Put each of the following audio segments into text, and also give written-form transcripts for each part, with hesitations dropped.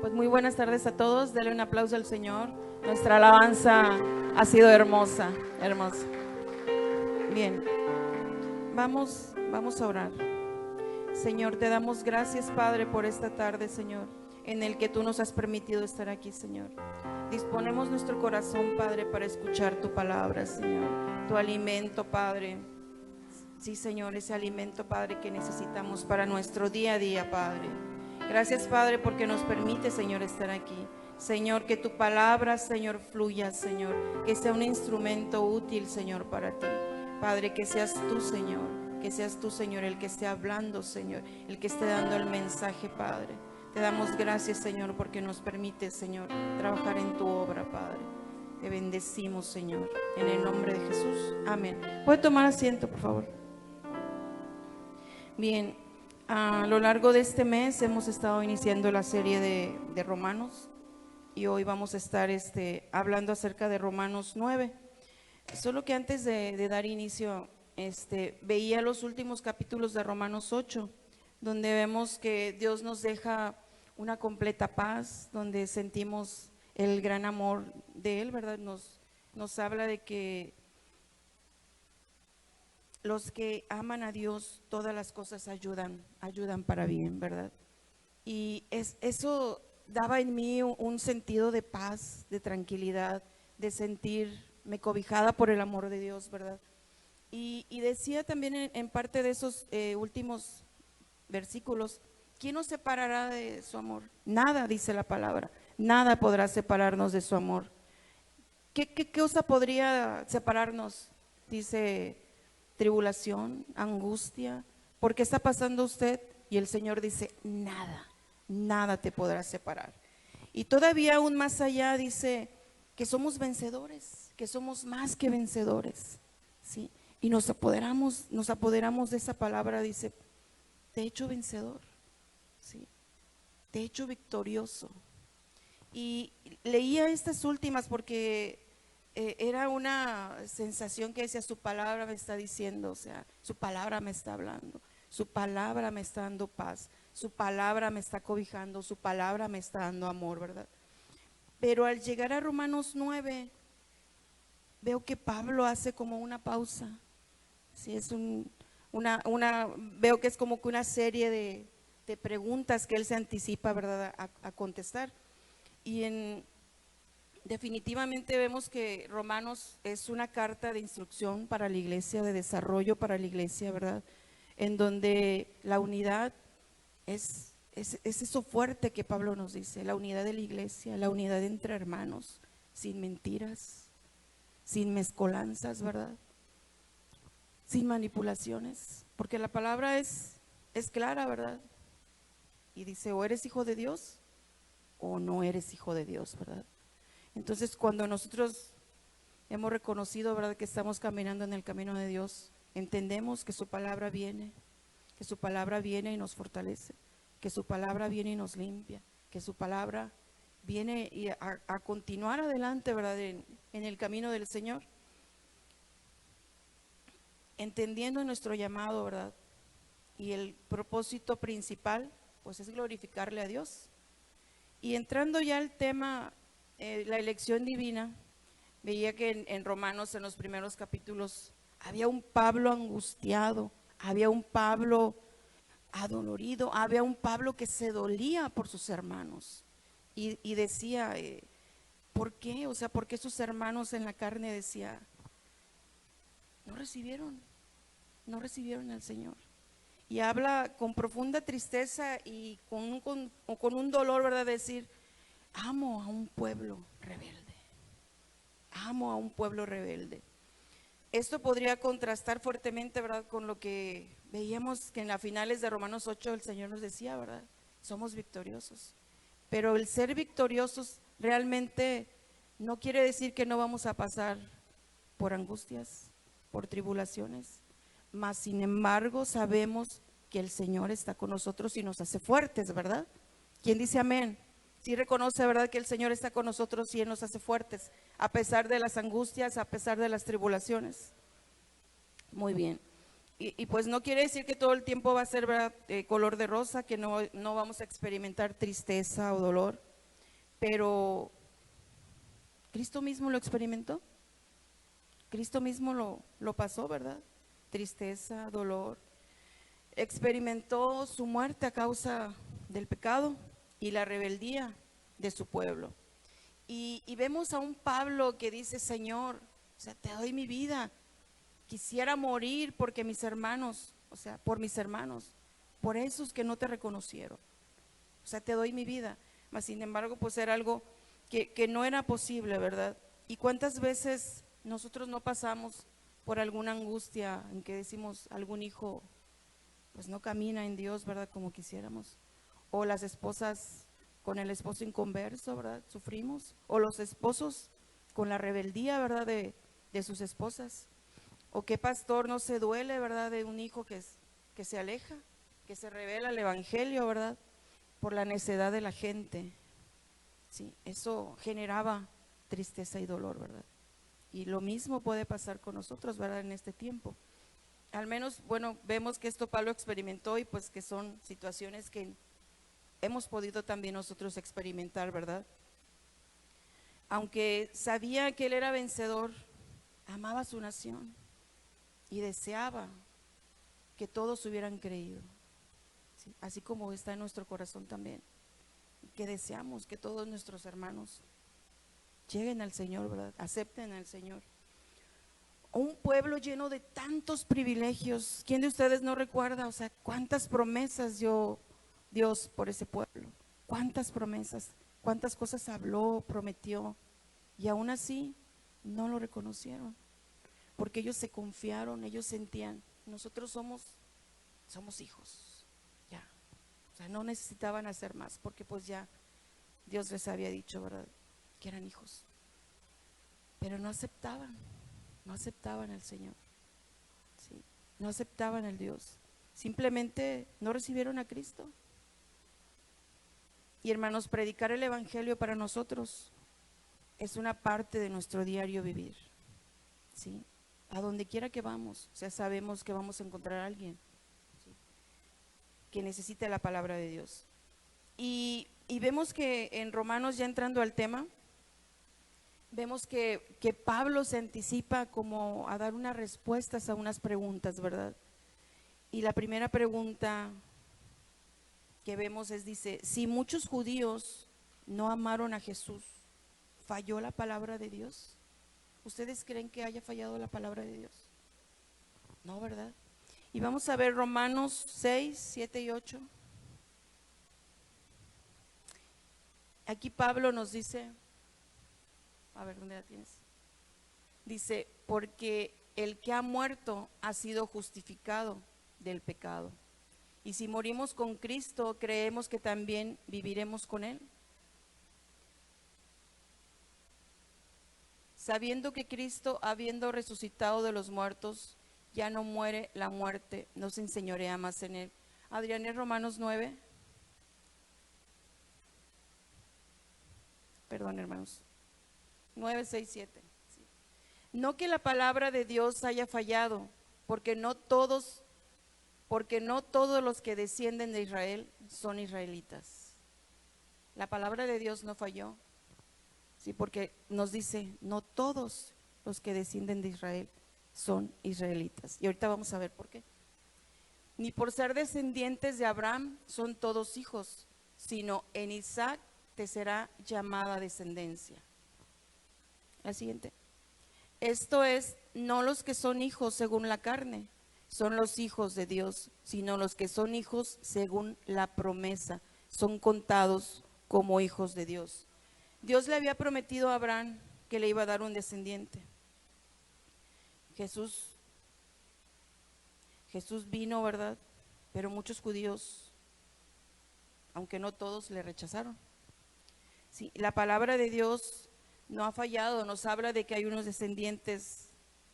Pues muy buenas tardes a todos, denle un aplauso al Señor. Nuestra alabanza ha sido hermosa, hermosa. Bien, vamos a orar. Señor, te damos gracias, Padre, por esta tarde, Señor, en el que tú nos has permitido estar aquí, Señor. Disponemos nuestro corazón, Padre, para escuchar tu palabra, Señor, tu alimento, Padre. Sí, Señor, ese alimento, Padre, que necesitamos para nuestro día a día, Padre. Gracias, Padre, porque nos permite, Señor, estar aquí. Señor, que tu palabra, Señor, fluya, Señor, que sea un instrumento útil, Señor, para ti. Padre, que seas tú, Señor, el que esté hablando, Señor, el que esté dando el mensaje, Padre. Te damos gracias, Señor, porque nos permite, Señor, trabajar en tu obra, Padre. Te bendecimos, Señor, en el nombre de Jesús. Amén. ¿Puede tomar asiento, por favor? Bien, a lo largo de este mes hemos estado iniciando la serie de Romanos y hoy vamos a estar hablando acerca de Romanos 9. Solo que antes de dar inicio, veía los últimos capítulos de Romanos 8, donde vemos que Dios nos deja una completa paz, donde sentimos el gran amor de Él, ¿verdad? Nos habla de que los que aman a Dios, todas las cosas ayudan para bien, ¿verdad? Y eso daba en mí un sentido de paz, de tranquilidad, de sentirme cobijada por el amor de Dios, ¿verdad? Y decía también en parte de esos últimos versículos, ¿quién nos separará de su amor? Nada, dice la palabra, nada podrá separarnos de su amor. ¿Qué cosa podría separarnos? Dice, tribulación, angustia. ¿Por qué está pasando usted? Y el Señor dice, nada te podrá separar. Y todavía aún más allá dice que somos vencedores, que somos más que vencedores, ¿sí? Y nos apoderamos de esa palabra, dice, te he hecho vencedor, ¿sí? Te he hecho victorioso. Y leía estas últimas porque era una sensación que decía, su palabra me está diciendo, o sea, su palabra me está hablando, su palabra me está dando paz, su palabra me está cobijando, su palabra me está dando amor, ¿verdad? Pero al llegar a Romanos 9, veo que Pablo hace como una pausa, ¿sí? Veo que es como que una serie de preguntas que él se anticipa, ¿verdad?, a contestar. Y definitivamente vemos que Romanos es una carta de instrucción para la iglesia, de desarrollo para la iglesia, ¿verdad? En donde la unidad es eso fuerte que Pablo nos dice, la unidad de la iglesia, la unidad entre hermanos, sin mentiras, sin mezcolanzas, ¿verdad? Sin manipulaciones, porque la palabra es clara, ¿verdad? Y dice, o eres hijo de Dios o no eres hijo de Dios, ¿verdad? Entonces, cuando nosotros hemos reconocido, ¿verdad?, que estamos caminando en el camino de Dios, entendemos que su palabra viene, y nos fortalece, que su palabra viene y nos limpia, que su palabra viene a continuar adelante, ¿verdad?, en el camino del Señor, entendiendo nuestro llamado, ¿verdad? Y el propósito principal, pues, es glorificarle a Dios. Y entrando ya al tema, la elección divina, veía que en Romanos, en los primeros capítulos, había un Pablo angustiado, había un Pablo adolorido, había un Pablo que se dolía por sus hermanos y decía, ¿por qué? O sea, ¿por qué sus hermanos en la carne decía, no recibieron al Señor? Y habla con profunda tristeza y con un dolor, ¿verdad? Decir, amo a un pueblo rebelde, amo a un pueblo rebelde. Esto podría contrastar fuertemente, ¿verdad?, con lo que veíamos que en las finales de Romanos 8 el Señor nos decía, ¿verdad? Somos victoriosos. Pero el ser victoriosos realmente no quiere decir que no vamos a pasar por angustias, por tribulaciones, mas sin embargo sabemos que el Señor está con nosotros y nos hace fuertes, ¿verdad? ¿Quién dice amén? Sí reconoce, ¿verdad?, que el Señor está con nosotros y Él nos hace fuertes, a pesar de las angustias, a pesar de las tribulaciones. Muy bien. Y pues no quiere decir que todo el tiempo va a ser, ¿verdad?, color de rosa, que no vamos a experimentar tristeza o dolor. pero Cristo mismo lo experimentó. Cristo mismo lo pasó, ¿verdad? Tristeza, dolor. Experimentó su muerte a causa del pecado y la rebeldía de su pueblo. Y vemos a un Pablo que dice, Señor, o sea, te doy mi vida. Quisiera morir porque mis hermanos, o sea, por mis hermanos, por esos que no te reconocieron. O sea, te doy mi vida. Mas, sin embargo, pues era algo que no era posible, ¿verdad? ¿Y cuántas veces nosotros no pasamos por alguna angustia en que decimos algún hijo pues no camina en Dios, ¿verdad? Como quisiéramos. O las esposas con el esposo inconverso, ¿verdad? Sufrimos. O los esposos con la rebeldía, ¿verdad? De sus esposas. O qué pastor no se duele, ¿verdad? De un hijo que se aleja, que se revela el evangelio, ¿verdad? Por la necedad de la gente. Sí, eso generaba tristeza y dolor, ¿verdad? Y lo mismo puede pasar con nosotros, ¿verdad? En este tiempo. Al menos, bueno, vemos que esto Pablo experimentó y pues que son situaciones que hemos podido también nosotros experimentar, ¿verdad? Aunque sabía que él era vencedor, amaba a su nación y deseaba que todos hubieran creído, ¿sí? Así como está en nuestro corazón también, que deseamos que todos nuestros hermanos lleguen al Señor, ¿verdad? Acepten al Señor. Un pueblo lleno de tantos privilegios. ¿Quién de ustedes no recuerda? O sea, cuántas promesas dio Dios por ese pueblo. Cuántas promesas, cuántas cosas habló, prometió. Y aún así no lo reconocieron. Porque ellos se confiaron, ellos sentían, nosotros somos hijos. Ya. O sea, no necesitaban hacer más, porque pues ya Dios les había dicho, ¿verdad? Que eran hijos. Pero no aceptaban. No aceptaban al Señor, ¿sí? No aceptaban al Dios, simplemente no recibieron a Cristo. Y hermanos, predicar el Evangelio para nosotros es una parte de nuestro diario vivir, ¿sí? A donde quiera que vamos, o sea, sabemos que vamos a encontrar a alguien, ¿sí?, que necesite la palabra de Dios. Y vemos que en Romanos, ya entrando al tema, vemos que Pablo se anticipa como a dar unas respuestas a unas preguntas, ¿verdad? Y la primera pregunta que vemos dice, si muchos judíos no amaron a Jesús, ¿falló la palabra de Dios? ¿Ustedes creen que haya fallado la palabra de Dios? No, ¿verdad? Y vamos a ver Romanos 6, 7 y 8. Aquí Pablo nos dice, a ver, ¿dónde la tienes? Dice, porque el que ha muerto ha sido justificado del pecado. Y si morimos con Cristo, creemos que también viviremos con Él. Sabiendo que Cristo, habiendo resucitado de los muertos, ya no muere, la muerte no se enseñorea más en Él. Adrián, ¿es Romanos 9? Perdón, hermanos. 9, 6, 7. Sí. No que la palabra de Dios haya fallado, porque no todos los que descienden de Israel son israelitas. La palabra de Dios no falló, sí, porque nos dice, no todos los que descienden de Israel son israelitas. Y ahorita vamos a ver por qué. Ni por ser descendientes de Abraham son todos hijos, sino en Isaac te será llamada descendencia. La siguiente. Esto es, no los que son hijos según la carne, son los hijos de Dios, sino los que son hijos según la promesa, son contados como hijos de Dios. Dios le había prometido a Abraham que le iba a dar un descendiente. Jesús vino, ¿verdad? Pero muchos judíos, aunque no todos, le rechazaron. Sí, la palabra de Dios no ha fallado, nos habla de que hay unos descendientes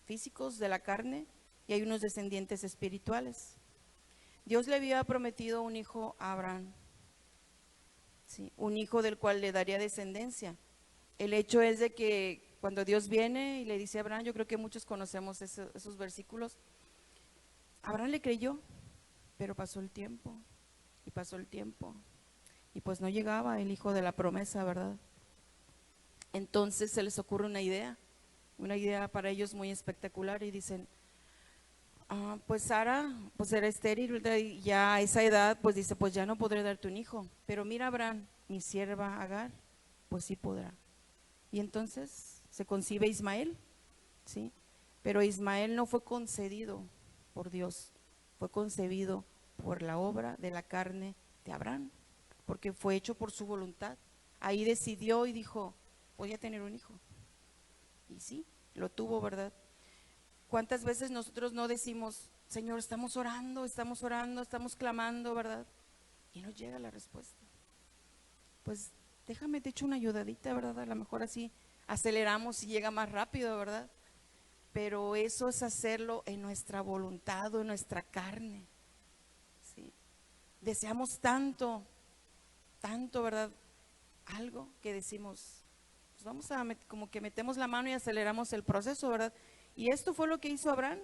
físicos de la carne y hay unos descendientes espirituales. Dios le había prometido un hijo a Abraham, ¿sí?, un hijo del cual le daría descendencia. El hecho es de que cuando Dios viene y le dice a Abraham, yo creo que muchos conocemos esos versículos, Abraham le creyó, pero pasó el tiempo, y pasó el tiempo, y pues no llegaba el hijo de la promesa, ¿verdad? Entonces se les ocurre una idea para ellos muy espectacular y dicen, pues Sara pues era estéril, ¿verdad? Y ya a esa edad pues dice, pues ya no podré darte un hijo, pero mira Abraham, mi sierva Agar, pues sí podrá. Y entonces se concibe Ismael, ¿sí? Pero Ismael no fue concedido por Dios, fue concebido por la obra de la carne de Abraham, porque fue hecho por su voluntad. Ahí decidió y dijo, voy a tener un hijo. Y sí, lo tuvo, ¿verdad? ¿Cuántas veces nosotros no decimos, Señor, estamos orando, estamos clamando, ¿verdad? Y no llega la respuesta. Pues déjame, te echo una ayudadita, ¿verdad? A lo mejor así aceleramos y llega más rápido, ¿verdad? Pero eso es hacerlo en nuestra voluntad o en nuestra carne, ¿sí? Deseamos tanto, ¿verdad? Algo que decimos, pues vamos a, como que metemos la mano y aceleramos el proceso, ¿verdad? Y esto fue lo que hizo Abraham,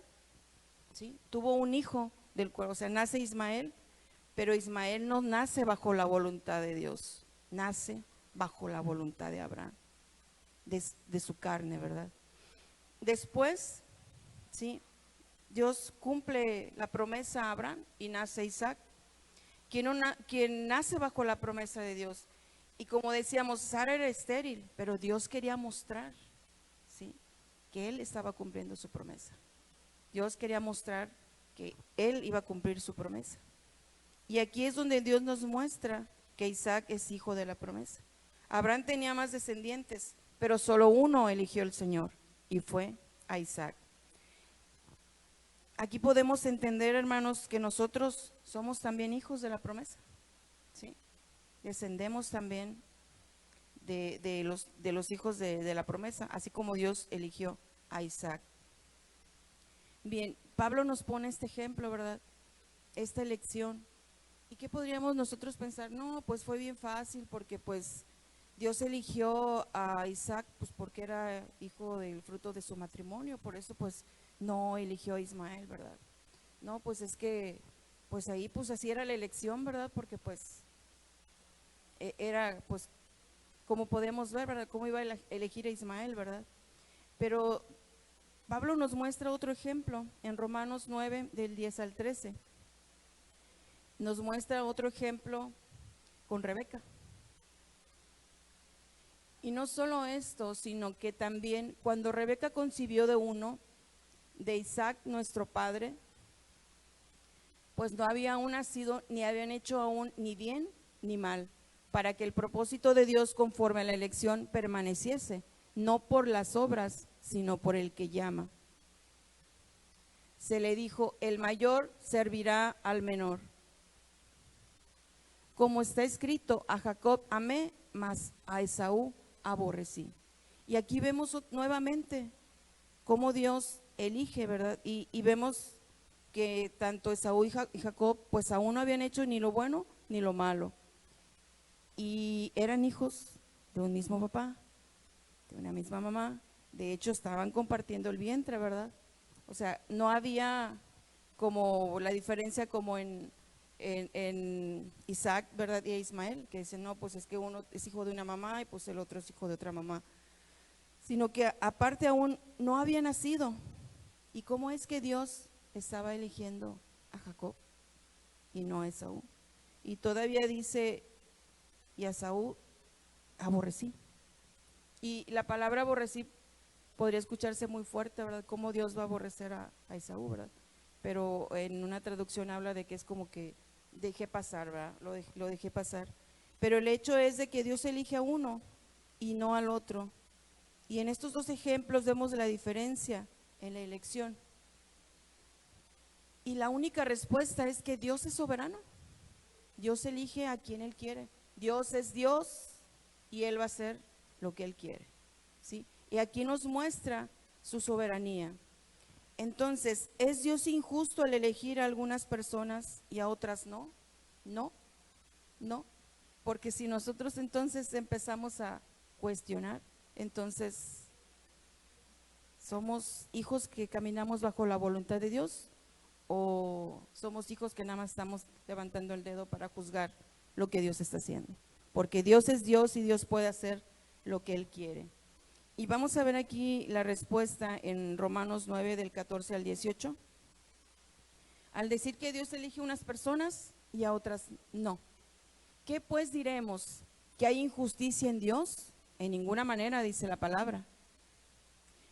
¿sí? Tuvo un hijo del cuerpo, o sea, nace Ismael, pero Ismael no nace bajo la voluntad de Dios, nace bajo la voluntad de Abraham, de su carne, ¿verdad? Después, ¿sí? Dios cumple la promesa a Abraham y nace Isaac, quien nace bajo la promesa de Dios. Y como decíamos, Sara era estéril, pero Dios quería mostrar, ¿sí?, que él estaba cumpliendo su promesa. Dios quería mostrar que él iba a cumplir su promesa. Y aquí es donde Dios nos muestra que Isaac es hijo de la promesa. Abraham tenía más descendientes, pero solo uno eligió el Señor y fue a Isaac. Aquí podemos entender, hermanos, que nosotros somos también hijos de la promesa, ¿sí? Descendemos también de los hijos de la promesa, así como Dios eligió a Isaac. Bien, Pablo nos pone este ejemplo, ¿verdad? Esta elección. ¿Y qué podríamos nosotros pensar? No, pues fue bien fácil porque pues Dios eligió a Isaac pues porque era hijo del fruto de su matrimonio, por eso pues no eligió a Ismael, ¿verdad? No, pues es que pues ahí pues así era la elección, ¿verdad? Porque pues era pues como podemos ver, ¿verdad? Cómo iba a elegir a Ismael, ¿verdad? Pero Pablo nos muestra otro ejemplo en Romanos 9 del 10 al 13. Nos muestra otro ejemplo con Rebeca. Y no solo esto, sino que también cuando Rebeca concibió de uno, de Isaac nuestro padre, pues no había aún nacido, ni habían hecho aún ni bien ni mal, para que el propósito de Dios conforme a la elección permaneciese, no por las obras, sino por el que llama. Se le dijo, el mayor servirá al menor. Como está escrito, a Jacob amé, mas a Esaú aborrecí. Y aquí vemos nuevamente cómo Dios elige, ¿verdad? Y vemos que tanto Esaú y Jacob, pues aún no habían hecho ni lo bueno ni lo malo. Y eran hijos de un mismo papá, de una misma mamá. De hecho, estaban compartiendo el vientre, ¿verdad? O sea, no había como la diferencia como en Isaac, ¿verdad? Y Ismael, que dicen, no, pues es que uno es hijo de una mamá y pues el otro es hijo de otra mamá. Sino que aparte aún no había nacido. ¿Y cómo es que Dios estaba eligiendo a Jacob y no a Esaú? Y todavía dice, y a Esaú aborrecí. Y la palabra aborrecí podría escucharse muy fuerte, ¿verdad? ¿Cómo Dios va a aborrecer a Esaú, verdad? Pero en una traducción habla de que es como que dejé pasar, ¿verdad? Lo dejé pasar. Pero el hecho es de que Dios elige a uno y no al otro. Y en estos dos ejemplos vemos la diferencia en la elección. Y la única respuesta es que Dios es soberano. Dios elige a quien Él quiere. Dios es Dios y Él va a hacer lo que Él quiere, ¿sí? Y aquí nos muestra su soberanía. Entonces, ¿es Dios injusto al elegir a algunas personas y a otras no? No, no. Porque si nosotros entonces empezamos a cuestionar, entonces, ¿somos hijos que caminamos bajo la voluntad de Dios? ¿O somos hijos que nada más estamos levantando el dedo para juzgar lo que Dios está haciendo? Porque Dios es Dios y Dios puede hacer lo que Él quiere. Y vamos a ver aquí la respuesta en Romanos 9 del 14 al 18. Al decir que Dios elige unas personas y a otras no. ¿Qué pues diremos? ¿Que hay injusticia en Dios? En ninguna manera, dice la palabra.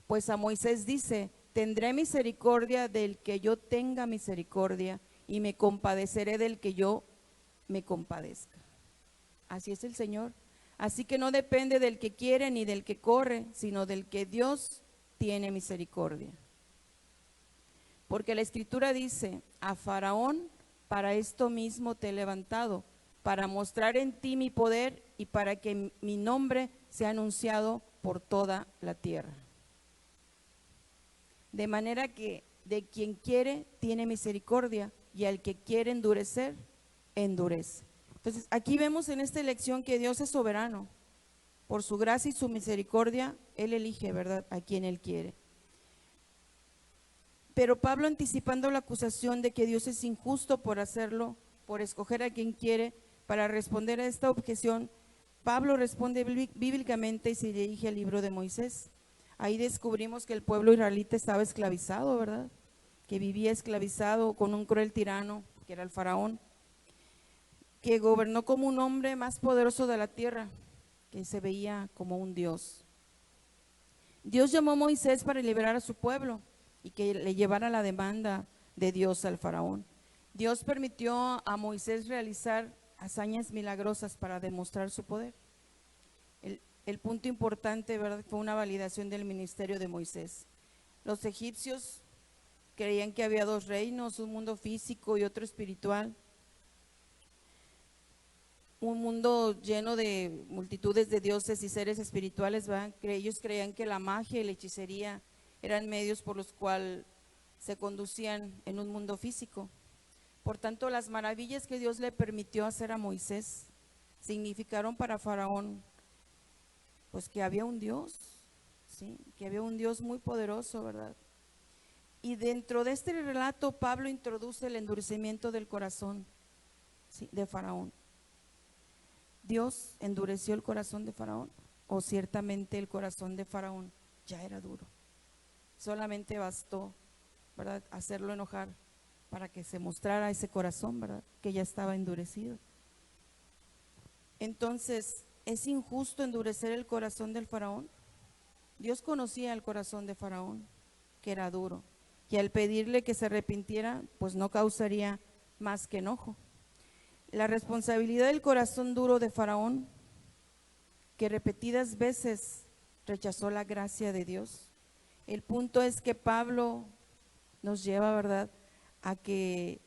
Pues a Moisés dice, tendré misericordia del que yo tenga misericordia y me compadeceré del que yo me compadezca. Así es el Señor. Así que no depende del que quiere ni del que corre, sino del que Dios tiene misericordia. Porque la Escritura dice, a Faraón para esto mismo te he levantado, para mostrar en ti mi poder y para que mi nombre sea anunciado por toda la tierra. De manera que de quien quiere tiene misericordia y al que quiere endurecer, endurece. Entonces, aquí vemos en esta elección que Dios es soberano. Por su gracia y su misericordia, Él elige, ¿verdad?, a quien Él quiere. Pero Pablo, anticipando la acusación de que Dios es injusto por hacerlo, por escoger a quien quiere, para responder a esta objeción, Pablo responde bíblicamente y se dirige al libro de Moisés. Ahí descubrimos que el pueblo israelita estaba esclavizado, ¿verdad?, que vivía esclavizado con un cruel tirano, que era el faraón, que gobernó como un hombre más poderoso de la tierra, que se veía como un Dios. Dios llamó a Moisés para liberar a su pueblo y que le llevara la demanda de Dios al faraón. Dios permitió a Moisés realizar hazañas milagrosas para demostrar su poder. El punto importante, ¿verdad?, fue una validación del ministerio de Moisés. Los egipcios creían que había dos reinos, un mundo físico y otro espiritual. Un mundo lleno de multitudes de dioses y seres espirituales, ¿verdad? Ellos creían que la magia y la hechicería eran medios por los cuales se conducían en un mundo físico. Por tanto, las maravillas que Dios le permitió hacer a Moisés significaron para Faraón, pues, que había un Dios, ¿sí?, que había un Dios muy poderoso, ¿verdad? Y dentro de este relato, Pablo introduce el endurecimiento del corazón, ¿sí?, de Faraón. ¿Dios endureció el corazón de Faraón? ¿O ciertamente el corazón de Faraón ya era duro? Solamente bastó, ¿verdad?, hacerlo enojar para que se mostrara ese corazón, ¿verdad?, que ya estaba endurecido. Entonces, ¿es injusto endurecer el corazón del Faraón? Dios conocía el corazón de Faraón, que era duro, y al pedirle que se arrepintiera, pues no causaría más que enojo. La responsabilidad del corazón duro de Faraón, que repetidas veces rechazó la gracia de Dios. El punto es que Pablo nos lleva, ¿verdad?, a que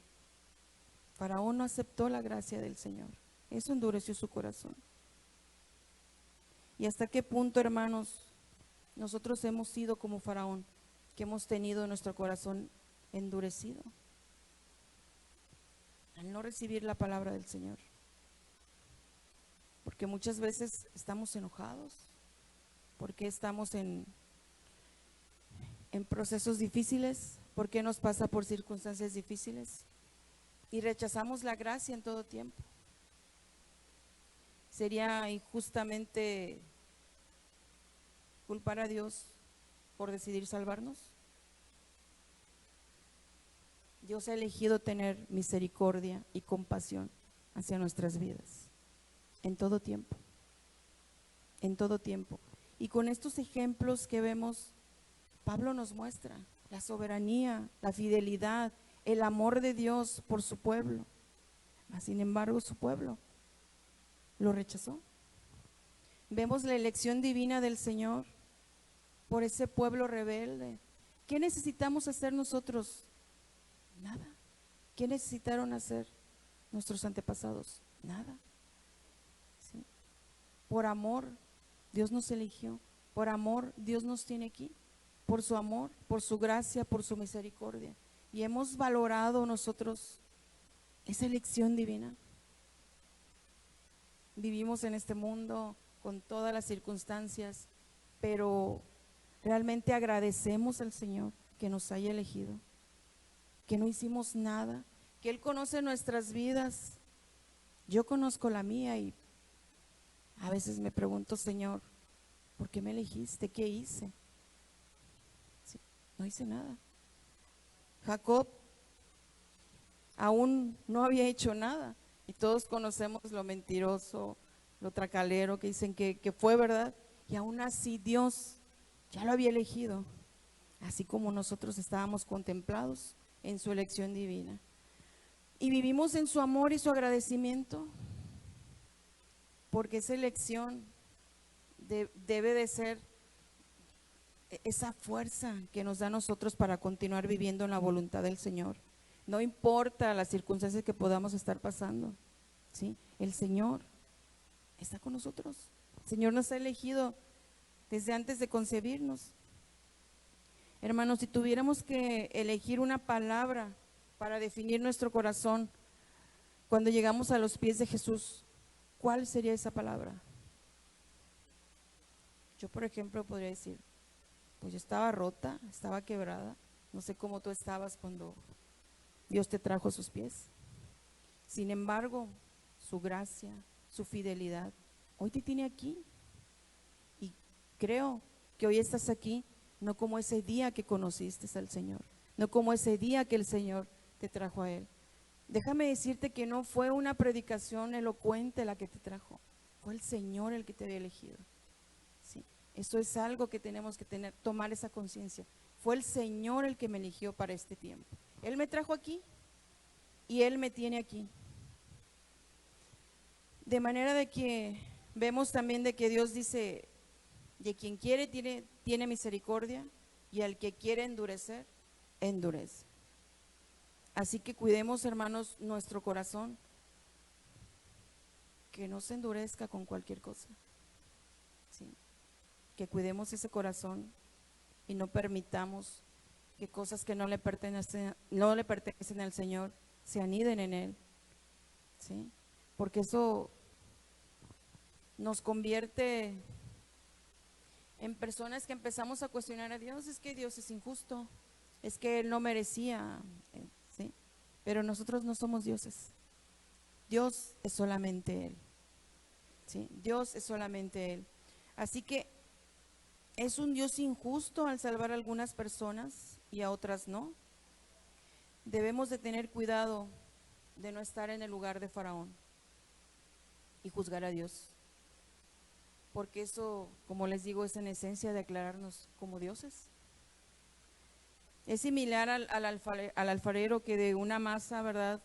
Faraón no aceptó la gracia del Señor. Eso endureció su corazón. ¿Y hasta qué punto, hermanos, nosotros hemos sido como Faraón, que hemos tenido nuestro corazón endurecido al no recibir la palabra del Señor? Porque muchas veces estamos enojados, porque estamos en procesos difíciles, porque nos pasa por circunstancias difíciles y rechazamos la gracia en todo tiempo. ¿Sería injustamente culpar a Dios por decidir salvarnos? Dios ha elegido tener misericordia y compasión hacia nuestras vidas en todo tiempo, en todo tiempo. Y con estos ejemplos que vemos, Pablo nos muestra la soberanía, la fidelidad, el amor de Dios por su pueblo. Sin embargo, su pueblo lo rechazó. Vemos la elección divina del Señor por ese pueblo rebelde. ¿Qué necesitamos hacer nosotros? Nada. ¿Qué necesitaron hacer nuestros antepasados? Nada. ¿Sí? Por amor, Dios nos eligió. Por amor, Dios nos tiene aquí. Por su amor, por su gracia, por su misericordia. Y hemos valorado nosotros esa elección divina. Vivimos en este mundo con todas las circunstancias, pero realmente agradecemos al Señor que nos haya elegido, que no hicimos nada, que Él conoce nuestras vidas. Yo conozco la mía y a veces me pregunto, Señor, ¿Por qué me elegiste? ¿Qué hice? Sí, no hice nada. Jacob aún no había hecho nada. Y todos conocemos lo mentiroso, lo tracalero que dicen que fue, ¿verdad? Y aún así Dios ya lo había elegido, así como nosotros estábamos contemplados en su elección divina. Y vivimos en su amor y su agradecimiento, porque esa elección debe de ser esa fuerza que nos da a nosotros para continuar viviendo en la voluntad del Señor. No importa las circunstancias que podamos estar pasando, ¿sí? El Señor está con nosotros. El Señor nos ha elegido desde antes de concebirnos. Hermanos, si tuviéramos que elegir una palabra para definir nuestro corazón cuando llegamos a los pies de Jesús, ¿cuál sería esa palabra? Yo, por ejemplo, podría decir, pues yo estaba rota, estaba quebrada. No sé cómo tú estabas cuando Dios te trajo a sus pies. Sin embargo, su gracia, su fidelidad, hoy te tiene aquí. Y creo que hoy estás aquí, no como ese día que conociste al Señor, no como ese día que el Señor te trajo a Él. Déjame decirte que no fue una predicación elocuente la que te trajo, fue el Señor el que te había elegido. Sí, eso es algo que tenemos que tener, tomar esa conciencia. Fue el Señor el que me eligió para este tiempo. Él me trajo aquí y Él me tiene aquí. De manera de que vemos también de que Dios dice, de quien quiere tiene misericordia, y al que quiere endurecer, endurece. Así que cuidemos, hermanos, nuestro corazón, que no se endurezca con cualquier cosa. ¿Sí? Que cuidemos ese corazón y no permitamos que cosas que no le pertenecen al Señor se aniden en Él. ¿Sí? Porque eso nos convierte en personas que empezamos a cuestionar a Dios. Es que Dios es injusto, es que Él no merecía, ¿sí? Pero nosotros no somos dioses. Dios es solamente Él, ¿sí? Dios es solamente Él. Así que es un Dios injusto al salvar a algunas personas y a otras no. Debemos de tener cuidado de no estar en el lugar de Faraón y juzgar a Dios, porque eso, como les digo, es en esencia declararnos como dioses. Es similar al alfarero que de una masa, ¿verdad?,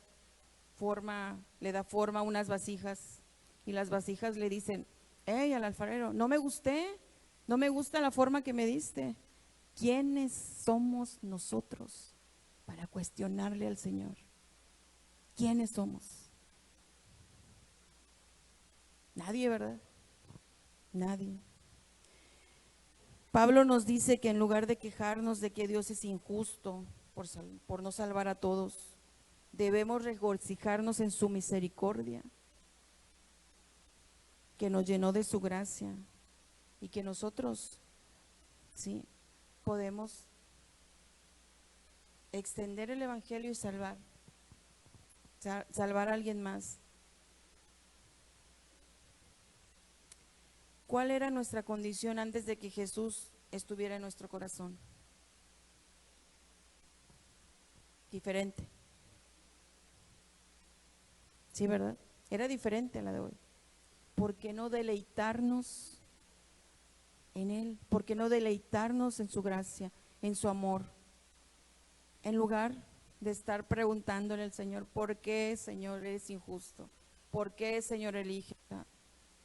le da forma a unas vasijas, y las vasijas le dicen, hey, al alfarero, no me gusta la forma que me diste. ¿Quiénes somos nosotros para cuestionarle al Señor? ¿Quiénes somos? Nadie, ¿verdad? Nadie. Pablo nos dice que en lugar de quejarnos de que Dios es injusto por no salvar a todos, debemos regocijarnos en su misericordia, que nos llenó de su gracia, y que nosotros, sí, podemos extender el evangelio y salvar a alguien más. ¿Cuál era nuestra condición antes de que Jesús estuviera en nuestro corazón? Diferente. Sí, ¿verdad? Era diferente a la de hoy. ¿Por qué no deleitarnos en Él? ¿Por qué no deleitarnos en su gracia, en su amor? En lugar de estar preguntándole al Señor, ¿por qué, Señor, eres injusto? ¿Por qué, Señor, elige?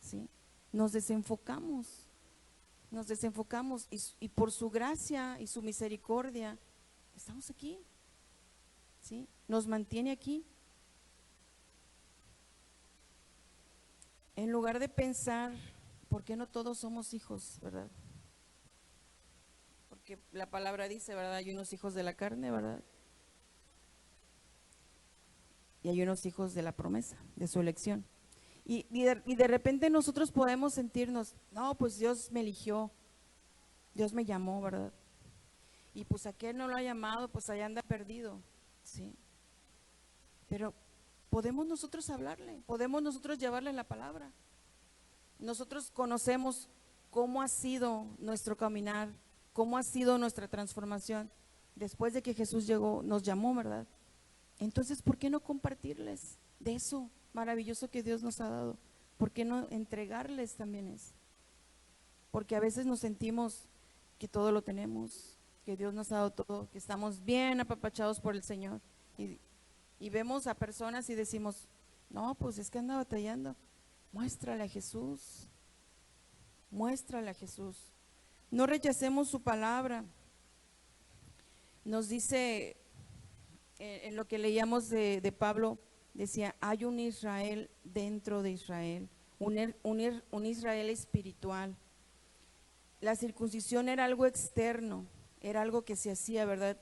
¿Sí? Nos desenfocamos y por su gracia y su misericordia estamos aquí, ¿sí? Nos mantiene aquí. En lugar de pensar, ¿por qué no todos somos hijos, verdad? Porque la palabra dice, ¿verdad? Hay unos hijos de la carne, ¿verdad? Y hay unos hijos de la promesa, de su elección. Y de repente nosotros podemos sentirnos, no, pues Dios me eligió, Dios me llamó, ¿verdad? Y pues aquel no lo ha llamado, pues allá anda perdido, ¿sí? Pero podemos nosotros hablarle, podemos nosotros llevarle la palabra. Nosotros conocemos cómo ha sido nuestro caminar, cómo ha sido nuestra transformación después de que Jesús llegó, nos llamó, ¿verdad? Entonces, ¿por qué no compartirles de eso maravilloso que Dios nos ha dado? ¿Por qué no entregarles también eso? Porque a veces nos sentimos que todo lo tenemos, que Dios nos ha dado todo, que estamos bien apapachados por el Señor. Y vemos a personas y decimos, no, pues es que anda batallando. Muéstrale a Jesús, muéstrale a Jesús. No rechacemos su palabra. Nos dice, en lo que leíamos de Pablo, decía, hay un Israel dentro de Israel, un Israel espiritual. La circuncisión era algo externo, era algo que se hacía, ¿verdad?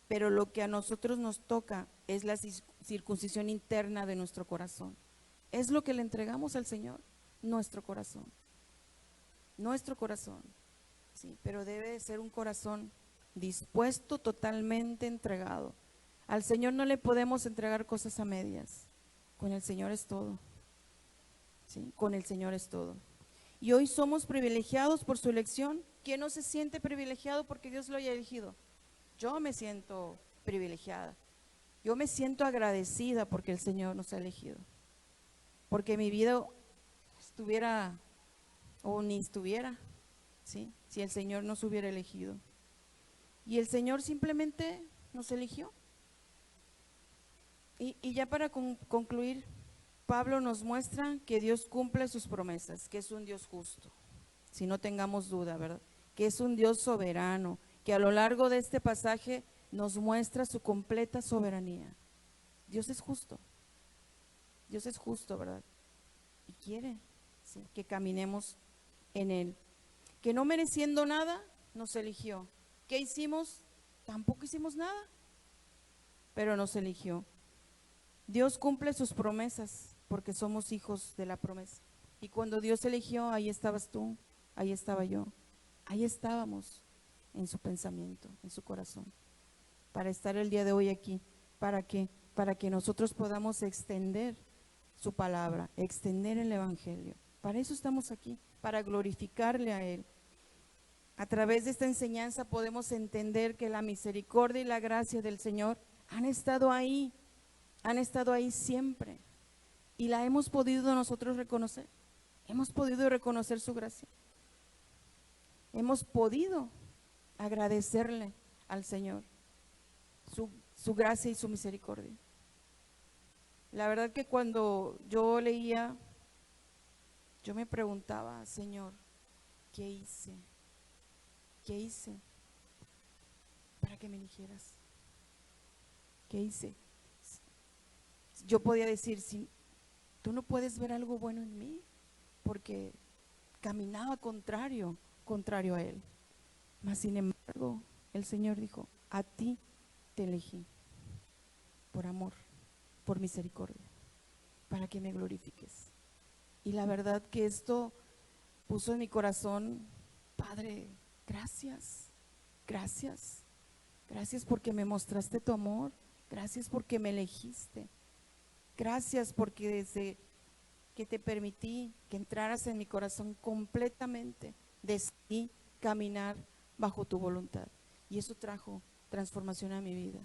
Pero lo que a nosotros nos toca es la circuncisión interna de nuestro corazón. Es lo que le entregamos al Señor, nuestro corazón. Nuestro corazón, sí, pero debe de ser un corazón dispuesto, totalmente entregado. Al Señor no le podemos entregar cosas a medias. Con el Señor es todo. Sí, con el Señor es todo. Y hoy somos privilegiados por su elección. ¿Quién no se siente privilegiado porque Dios lo haya elegido? Yo me siento privilegiada. Yo me siento agradecida porque el Señor nos ha elegido. Porque mi vida estuviera o ni estuviera, ¿sí? Si el Señor nos hubiera elegido. Y el Señor simplemente nos eligió. Y ya para concluir, Pablo nos muestra que Dios cumple sus promesas, que es un Dios justo, si no tengamos duda, ¿verdad? Que es un Dios soberano, que a lo largo de este pasaje nos muestra su completa soberanía. Dios es justo, ¿verdad? Y quiere, ¿sí?, que caminemos en Él. Que no mereciendo nada, nos eligió. ¿Qué hicimos? Tampoco hicimos nada, pero nos eligió. Dios cumple sus promesas porque somos hijos de la promesa. Y cuando Dios eligió, ahí estabas tú, ahí estaba yo, ahí estábamos en su pensamiento, en su corazón, para estar el día de hoy aquí. ¿Para qué? Para que nosotros podamos extender su palabra, extender el evangelio. Para eso estamos aquí, para glorificarle a Él. A través de esta enseñanza podemos entender que la misericordia y la gracia del Señor han estado ahí siempre. Y la hemos podido nosotros reconocer. Hemos podido reconocer su gracia. Hemos podido agradecerle al Señor su gracia y su misericordia. La verdad que cuando yo leía, yo me preguntaba, Señor, ¿qué hice? ¿Qué hice para que me eligieras? ¿Qué hice? Yo podía decir, si tú no puedes ver algo bueno en mí, porque caminaba contrario a Él. Mas sin embargo, el Señor dijo, a ti te elegí, por amor, por misericordia, para que me glorifiques. Y la verdad que esto puso en mi corazón, Padre, gracias, gracias, gracias porque me mostraste tu amor, gracias porque me elegiste, gracias porque desde que te permití que entraras en mi corazón completamente, decidí caminar bajo tu voluntad. Y eso trajo transformación a mi vida,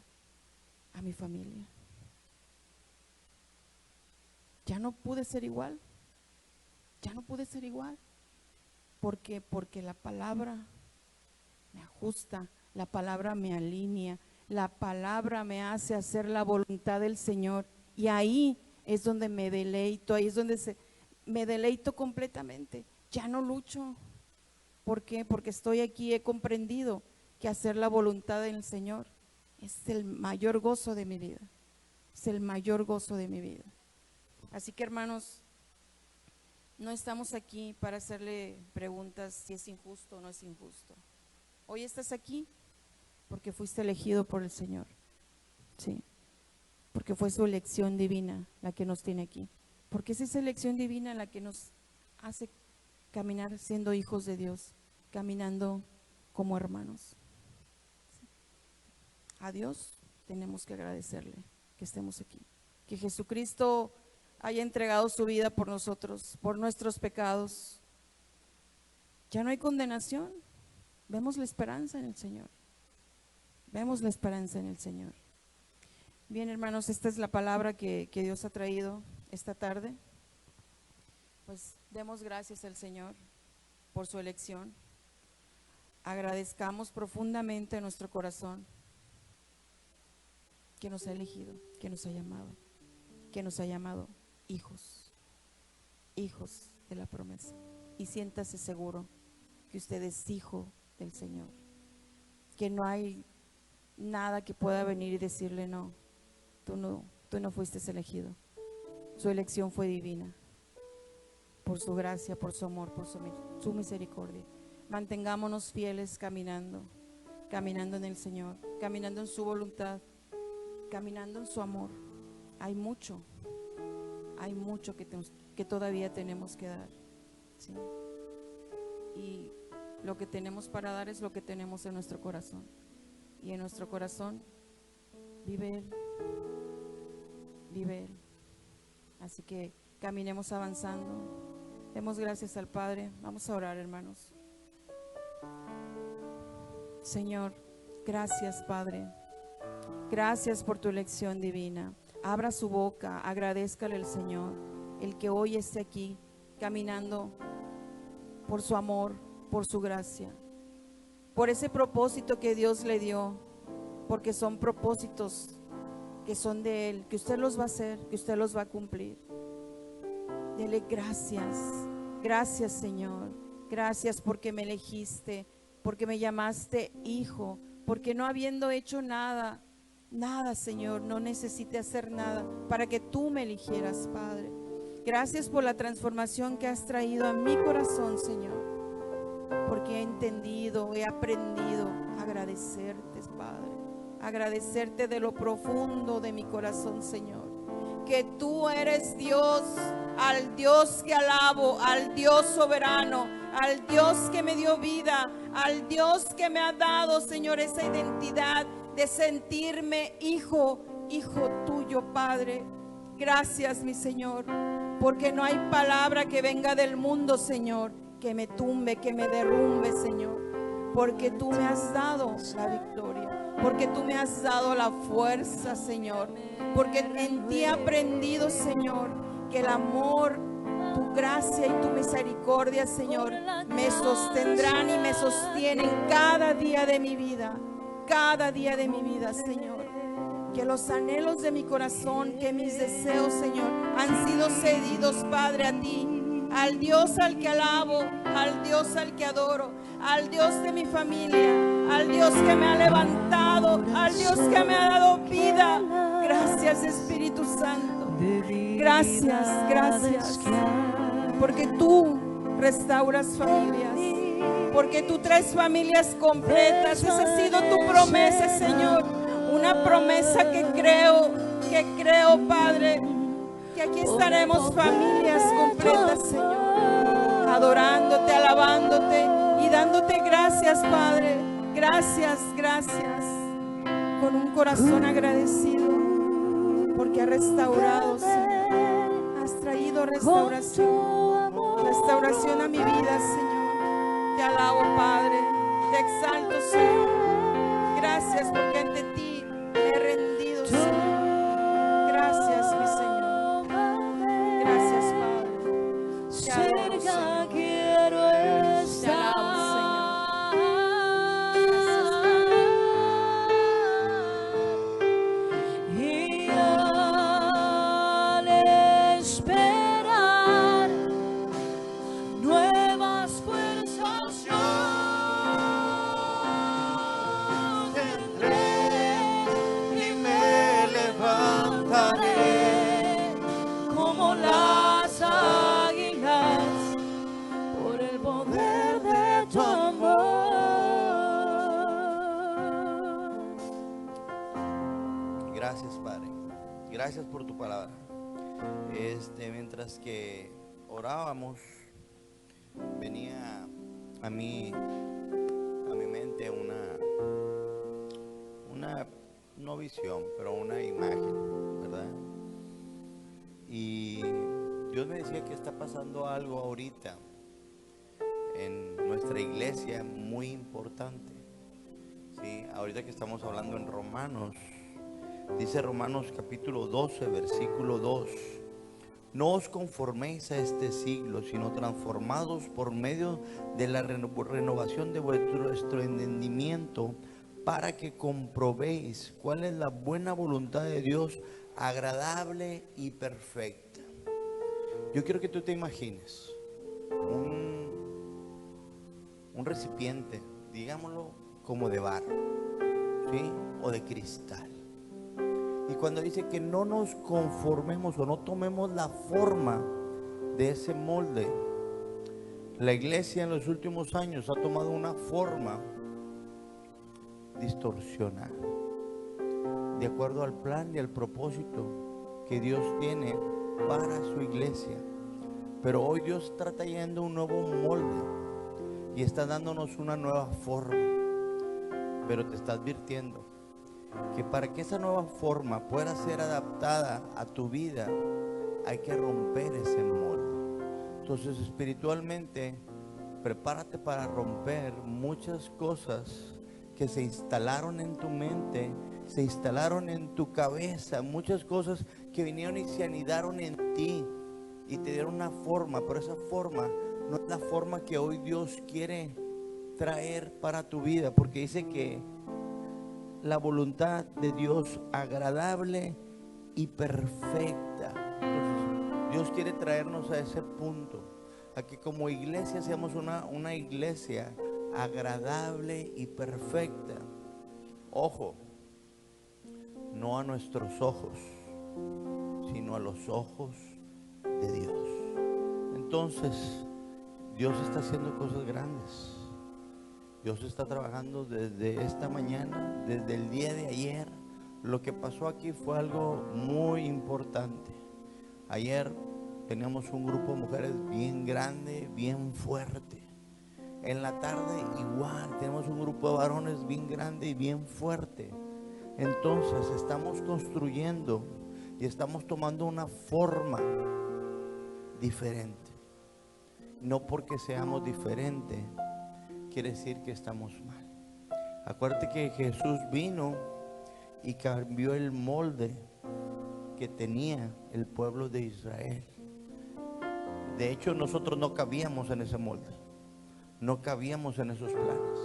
a mi familia. Ya no pude ser igual, porque la palabra me ajusta, la palabra me alinea, la palabra me hace hacer la voluntad del Señor. Y ahí es donde me deleito, ahí es donde me deleito completamente. Ya no lucho. ¿Por qué? Porque estoy aquí, he comprendido que hacer la voluntad del Señor es el mayor gozo de mi vida. Es el mayor gozo de mi vida. Así que, hermanos, no estamos aquí para hacerle preguntas si es injusto o no es injusto. Hoy estás aquí porque fuiste elegido por el Señor, sí, porque fue su elección divina la que nos tiene aquí, porque es esa elección divina la que nos hace caminar siendo hijos de Dios, caminando como hermanos. A Dios tenemos que agradecerle que estemos aquí, que Jesucristo haya entregado su vida por nosotros, por nuestros pecados. Ya no hay condenación. Vemos la esperanza en el Señor. Vemos la esperanza en el Señor. Bien, hermanos, esta es la palabra que Dios ha traído esta tarde. Pues demos gracias al Señor por su elección. Agradezcamos profundamente en nuestro corazón que nos ha elegido, que nos ha llamado hijos, hijos de la promesa. Y siéntase seguro que usted es hijo del Señor, que no hay nada que pueda venir y decirle no, tú no fuiste elegido. Su elección fue divina, por su gracia, por su amor, por su misericordia. Mantengámonos fieles caminando en el Señor, caminando en su voluntad, caminando en su amor. Hay mucho que todavía tenemos que dar, ¿sí? Y lo que tenemos para dar es lo que tenemos en nuestro corazón. Y en nuestro corazón vive Él, vive Él. Así que caminemos avanzando. Demos gracias al Padre. Vamos a orar, hermanos. Señor, gracias, Padre. Gracias por tu elección divina. Abra su boca, agradézcale al Señor el que hoy esté aquí caminando por su amor, por su gracia, por ese propósito que Dios le dio, porque son propósitos que son de Él, que usted los va a hacer, que usted los va a cumplir. Dele gracias, gracias, Señor. Gracias porque me elegiste, porque me llamaste hijo, porque no habiendo hecho nada, Señor, no necesité hacer nada para que tú me eligieras, Padre. Gracias por la transformación que has traído a mi corazón, Señor, porque he entendido, he aprendido a agradecerte, Padre, agradecerte de lo profundo de mi corazón, Señor, que tú eres Dios, al Dios que alabo, al Dios soberano, al Dios que me dio vida, al Dios que me ha dado, Señor, esa identidad de sentirme hijo tuyo, Padre. Gracias, mi Señor, porque no hay palabra que venga del mundo, Señor, que me tumbe, que me derrumbe, Señor, porque tú me has dado la victoria, porque tú me has dado la fuerza, Señor, porque en ti he aprendido, Señor, que el amor, tu gracia y tu misericordia, Señor, me sostendrán y me sostienen cada día de mi vida, Señor. Que los anhelos de mi corazón, que mis deseos, Señor, han sido cedidos, Padre, a ti, al Dios al que alabo, al Dios al que adoro, al Dios de mi familia, al Dios que me ha levantado, al Dios que me ha dado vida. Gracias, Espíritu Santo. Gracias, gracias, porque tú restauras familias, porque tú traes familias completas. Esa ha sido tu promesa, Señor. Una promesa que creo, Padre, que aquí estaremos familias completas, Señor, adorándote, alabándote y dándote gracias, Padre. Gracias, gracias, con un corazón agradecido, porque has restaurado, Señor. Has traído restauración a mi vida, Señor. Te alabo, Padre, te exalto, Señor. Gracias porque ante ti me he rendido, Señor. Gracias, mi Señor. Gracias, Padre. Te adoro, Señor. Te alabo, Señor. Gracias, Padre. Y al esperar nuevas fuerzas yo tendré y me levantaré como las águilas por el poder de tu amor. Gracias, Padre. Gracias por tu palabra. Mientras que orábamos, venía a mi mente una no visión, pero una imagen, ¿verdad? Y Dios me decía que está pasando algo ahorita en nuestra iglesia muy importante. Sí, ahorita que estamos hablando en Romanos, dice Romanos capítulo 12, versículo 2: no os conforméis a este siglo, sino transformados por medio de la renovación de vuestro entendimiento, para que comprobéis cuál es la buena voluntad de Dios, agradable y perfecta. Yo quiero que tú te imagines un recipiente, digámoslo, como de barro, ¿sí? O de cristal. Y cuando dice que no nos conformemos o no tomemos la forma de ese molde, la iglesia en los últimos años ha tomado una forma distorsionada, de acuerdo al plan y al propósito que Dios tiene para su iglesia. Pero hoy Dios está trayendo un nuevo molde y está dándonos una nueva forma. Pero te está advirtiendo que para que esa nueva forma pueda ser adaptada a tu vida, hay que romper ese molde. Entonces, espiritualmente, prepárate para romper muchas cosas que se instalaron en tu mente, se instalaron en tu cabeza, muchas cosas que vinieron y se anidaron en ti y te dieron una forma, pero esa forma no es la forma que hoy Dios quiere traer para tu vida, porque dice que la voluntad de Dios agradable y perfecta. Entonces, Dios quiere traernos a ese punto, a que como iglesia seamos una iglesia agradable y perfecta. Ojo, no a nuestros ojos, sino a los ojos de Dios. Entonces, Dios está haciendo cosas grandes. Dios está trabajando desde esta mañana, desde el día de ayer. Lo que pasó aquí fue algo muy importante. Ayer teníamos un grupo de mujeres bien grande, bien fuerte. En la tarde igual, tenemos un grupo de varones bien grande y bien fuerte. Entonces estamos construyendo y estamos tomando una forma diferente. No porque seamos diferentes quiere decir que estamos mal. Acuérdate que Jesús vino y cambió el molde que tenía el pueblo de Israel. De hecho, nosotros no cabíamos en ese molde, no cabíamos en esos planes,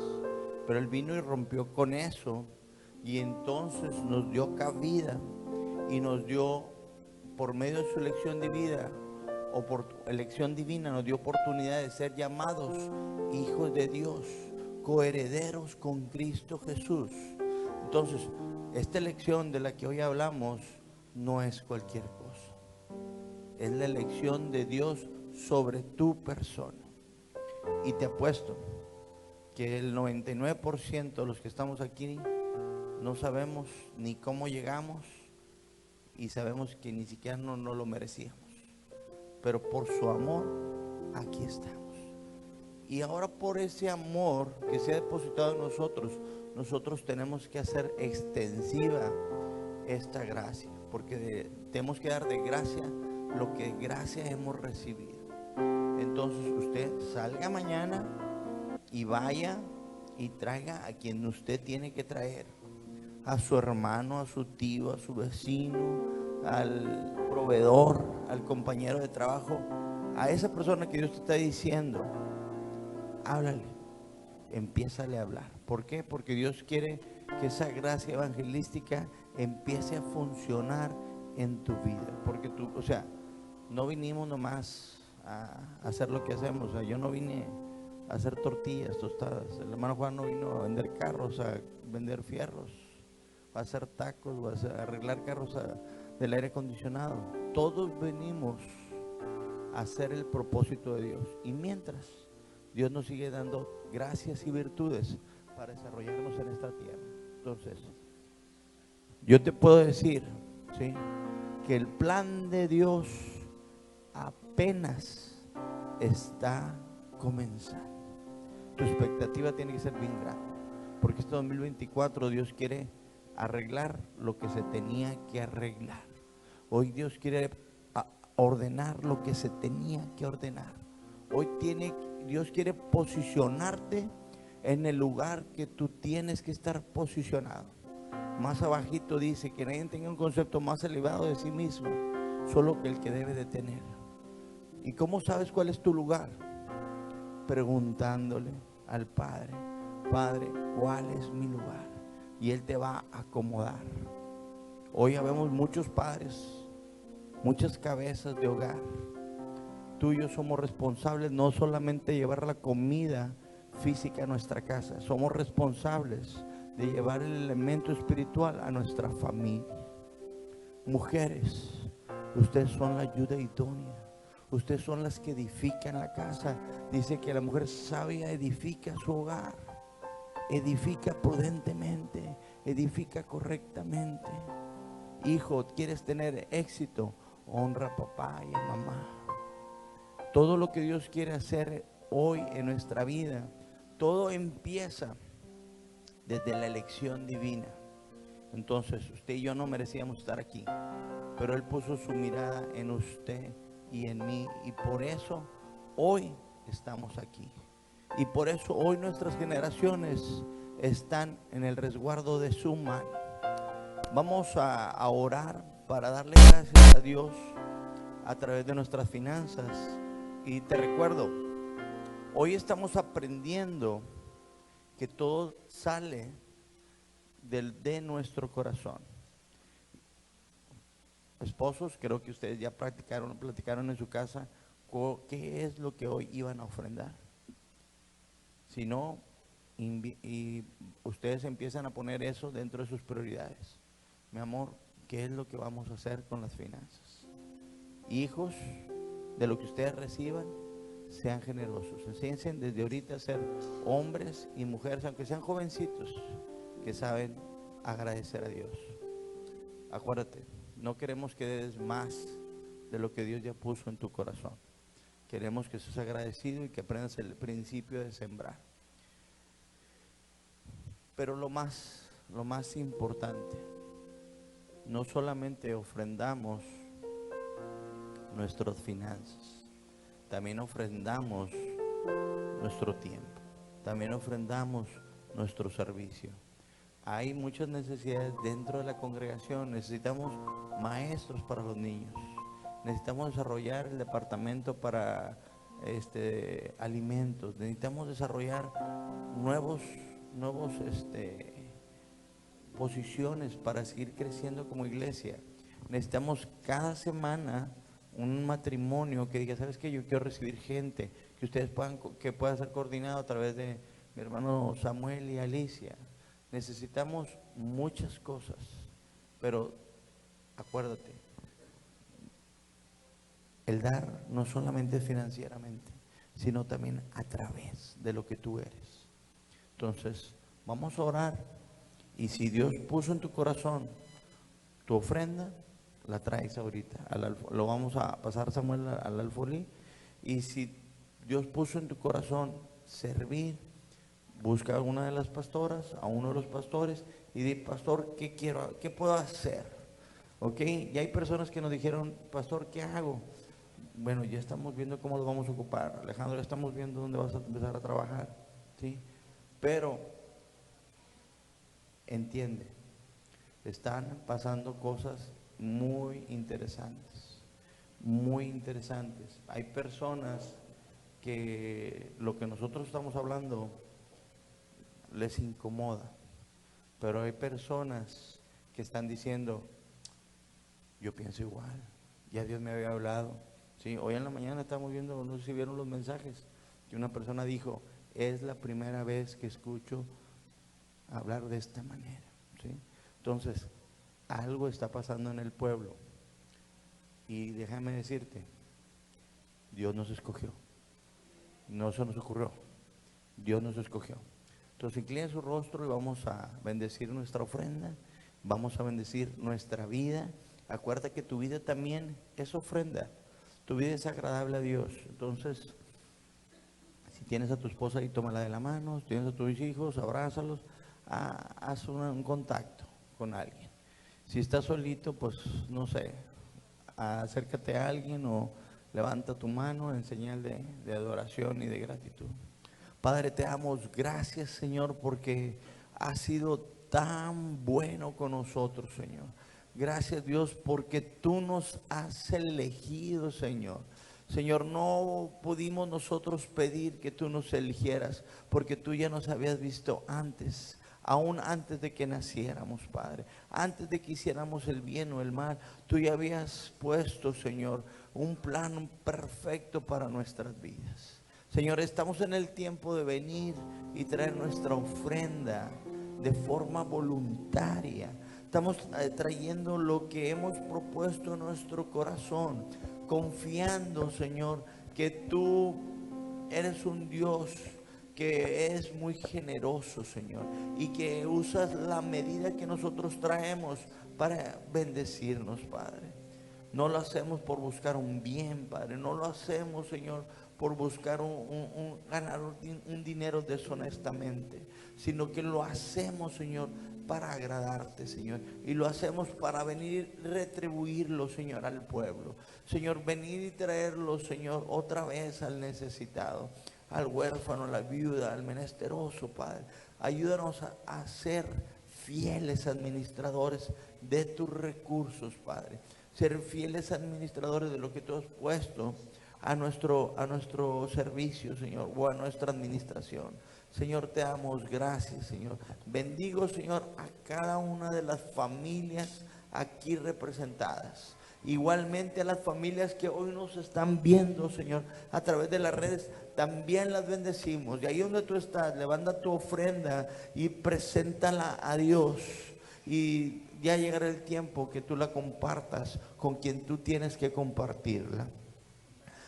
pero Él vino y rompió con eso, y entonces nos dio cabida y nos dio, por medio de su elección de vida o por elección divina, nos dio oportunidad de ser llamados hijos de Dios, coherederos con Cristo Jesús. Entonces, esta elección de la que hoy hablamos no es cualquier cosa, es la elección de Dios sobre tu persona. Y te apuesto que el 99% de los que estamos aquí no sabemos ni cómo llegamos, y sabemos que ni siquiera no lo merecíamos, pero por su amor aquí estamos. Y ahora, por ese amor que se ha depositado en nosotros tenemos que hacer extensiva esta gracia, porque tenemos que dar de gracia lo que gracia hemos recibido. Entonces usted salga mañana y vaya y traiga a quien usted tiene que traer, a su hermano, a su tío, a su vecino, al proveedor, al compañero de trabajo, a esa persona que Dios te está diciendo, háblale, empiézale a hablar. ¿Por qué? Porque Dios quiere que esa gracia evangelística empiece a funcionar en tu vida. Porque tú, o sea, no vinimos nomás a hacer lo que hacemos. O sea, yo no vine a hacer tortillas tostadas. El hermano Juan no vino a vender carros, a vender fierros, a hacer tacos, o a arreglar carros del aire acondicionado. Todos venimos a hacer el propósito de Dios. Y mientras, Dios nos sigue dando gracias y virtudes para desarrollarnos en esta tierra. Entonces, yo te puedo decir, ¿sí?, que el plan de Dios apenas está comenzando. Tu expectativa tiene que ser bien grande, porque este 2024 Dios quiere arreglar lo que se tenía que arreglar. Hoy Dios quiere ordenar lo que se tenía que ordenar. Hoy Dios quiere posicionarte en el lugar que tú tienes que estar posicionado. Más abajito dice que nadie tenga un concepto más elevado de sí mismo, solo que el que debe de tener. ¿Y cómo sabes cuál es tu lugar? Preguntándole al Padre: Padre, ¿cuál es mi lugar? Y Él te va a acomodar. Hoy ya vemos muchos padres, muchas cabezas de hogar. Tú y yo somos responsables no solamente de llevar la comida física a nuestra casa, somos responsables de llevar el elemento espiritual a nuestra familia. Mujeres, ustedes son la ayuda idónea. Ustedes son las que edifican la casa. Dice que la mujer sabia edifica su hogar, edifica prudentemente, edifica correctamente. Hijo, ¿quieres tener éxito? Honra a papá y a mamá. Todo lo que Dios quiere hacer hoy en nuestra vida, todo empieza desde la elección divina. Entonces, usted y yo no merecíamos estar aquí, pero Él puso su mirada en usted y en mí, y por eso hoy estamos aquí. Y por eso hoy nuestras generaciones están en el resguardo de su mano. Vamos a orar para darle gracias a Dios a través de nuestras finanzas. Y te recuerdo, hoy estamos aprendiendo que todo sale de nuestro corazón. Esposos, creo que ustedes ya platicaron en su casa qué es lo que hoy iban a ofrendar. Si no, y ustedes empiezan a poner eso dentro de sus prioridades. Mi amor, ¿qué es lo que vamos a hacer con las finanzas? Hijos, de lo que ustedes reciban, sean generosos. Enséñense desde ahorita a ser hombres y mujeres, aunque sean jovencitos, que saben agradecer a Dios. Acuérdate, no queremos que des más de lo que Dios ya puso en tu corazón. Queremos que seas agradecido y que aprendas el principio de sembrar. Pero lo más importante, no solamente ofrendamos nuestras finanzas, también ofrendamos nuestro tiempo, también ofrendamos nuestro servicio. Hay muchas necesidades dentro de la congregación. Necesitamos maestros para los niños, necesitamos desarrollar el departamento para alimentos, necesitamos desarrollar nuevos posiciones para seguir creciendo como iglesia. Necesitamos cada semana un matrimonio que diga: ¿sabes qué? Yo quiero recibir gente, que ustedes que pueda ser coordinado a través de mi hermano Samuel y Alicia. Necesitamos muchas cosas, pero acuérdate, el dar no solamente financieramente, sino también a través de lo que tú eres. Entonces, vamos a orar, y si Dios puso en tu corazón tu ofrenda, la traes ahorita, lo vamos a pasar, Samuel, al alfolí. Y si Dios puso en tu corazón servir, busca a una de las pastoras, a uno de los pastores, y di: pastor, ¿qué puedo hacer? ¿Ok? Y hay personas que nos dijeron: pastor, ¿qué hago? Bueno, ya estamos viendo cómo lo vamos a ocupar. Alejandro, ya estamos viendo dónde vas a empezar a trabajar, ¿sí? Pero entiende, están pasando cosas muy interesantes, muy interesantes. Hay personas que lo que nosotros estamos hablando les incomoda, pero hay personas que están diciendo: yo pienso igual, ya Dios me había hablado. Sí, hoy en la mañana estamos viendo, no sé si vieron los mensajes, que una persona dijo: es la primera vez que escucho hablar de esta manera, ¿sí? Entonces, algo está pasando en el pueblo, y déjame decirte, Dios nos escogió, no se nos ocurrió, Dios nos escogió. Entonces, inclina su rostro y vamos a bendecir nuestra ofrenda, vamos a bendecir nuestra vida. Acuérdate que tu vida también es ofrenda, tu vida es agradable a Dios. Entonces, si tienes a tu esposa ahí, tómala de la mano. Si tienes a tus hijos, abrázalos, haz un contacto con alguien. Si estás solito, pues no sé, acércate a alguien o Levanta tu mano en señal de adoración y de gratitud. Padre, te damos gracias, Señor, porque has sido tan bueno con nosotros, Señor. Gracias, Dios, porque tú nos has elegido, Señor. Señor, no pudimos nosotros pedir que tú nos eligieras, porque tú ya nos habías visto antes. Aún antes de que naciéramos, Padre, antes de que hiciéramos el bien o el mal, tú ya habías puesto, Señor, un plan perfecto para nuestras vidas. Señor, estamos en el tiempo de venir y traer nuestra ofrenda de forma voluntaria. Estamos trayendo lo que hemos propuesto en nuestro corazón, confiando, Señor, que tú eres un Dios que es muy generoso, Señor, y que usas la medida que nosotros traemos para bendecirnos, Padre. No lo hacemos por buscar un bien, Padre. No lo hacemos, Señor, por buscar ganar un dinero deshonestamente, sino que lo hacemos, Señor, para agradarte, Señor. Y lo hacemos para venir y retribuirlo, Señor, al pueblo. Señor, venir y traerlo, Señor, otra vez al necesitado, al huérfano, a la viuda, al menesteroso, Padre. Ayúdanos a ser fieles administradores de tus recursos, Padre. Ser fieles administradores de lo que tú has puesto a nuestro servicio, Señor, o a nuestra administración. Señor, te damos gracias, Señor. Bendigo, Señor, a cada una de las familias aquí representadas. Igualmente a las familias que hoy nos están viendo, Señor, a través de las redes, también las bendecimos. Y ahí donde tú estás, levanta tu ofrenda y preséntala a Dios. Y ya llegará el tiempo que tú la compartas con quien tú tienes que compartirla.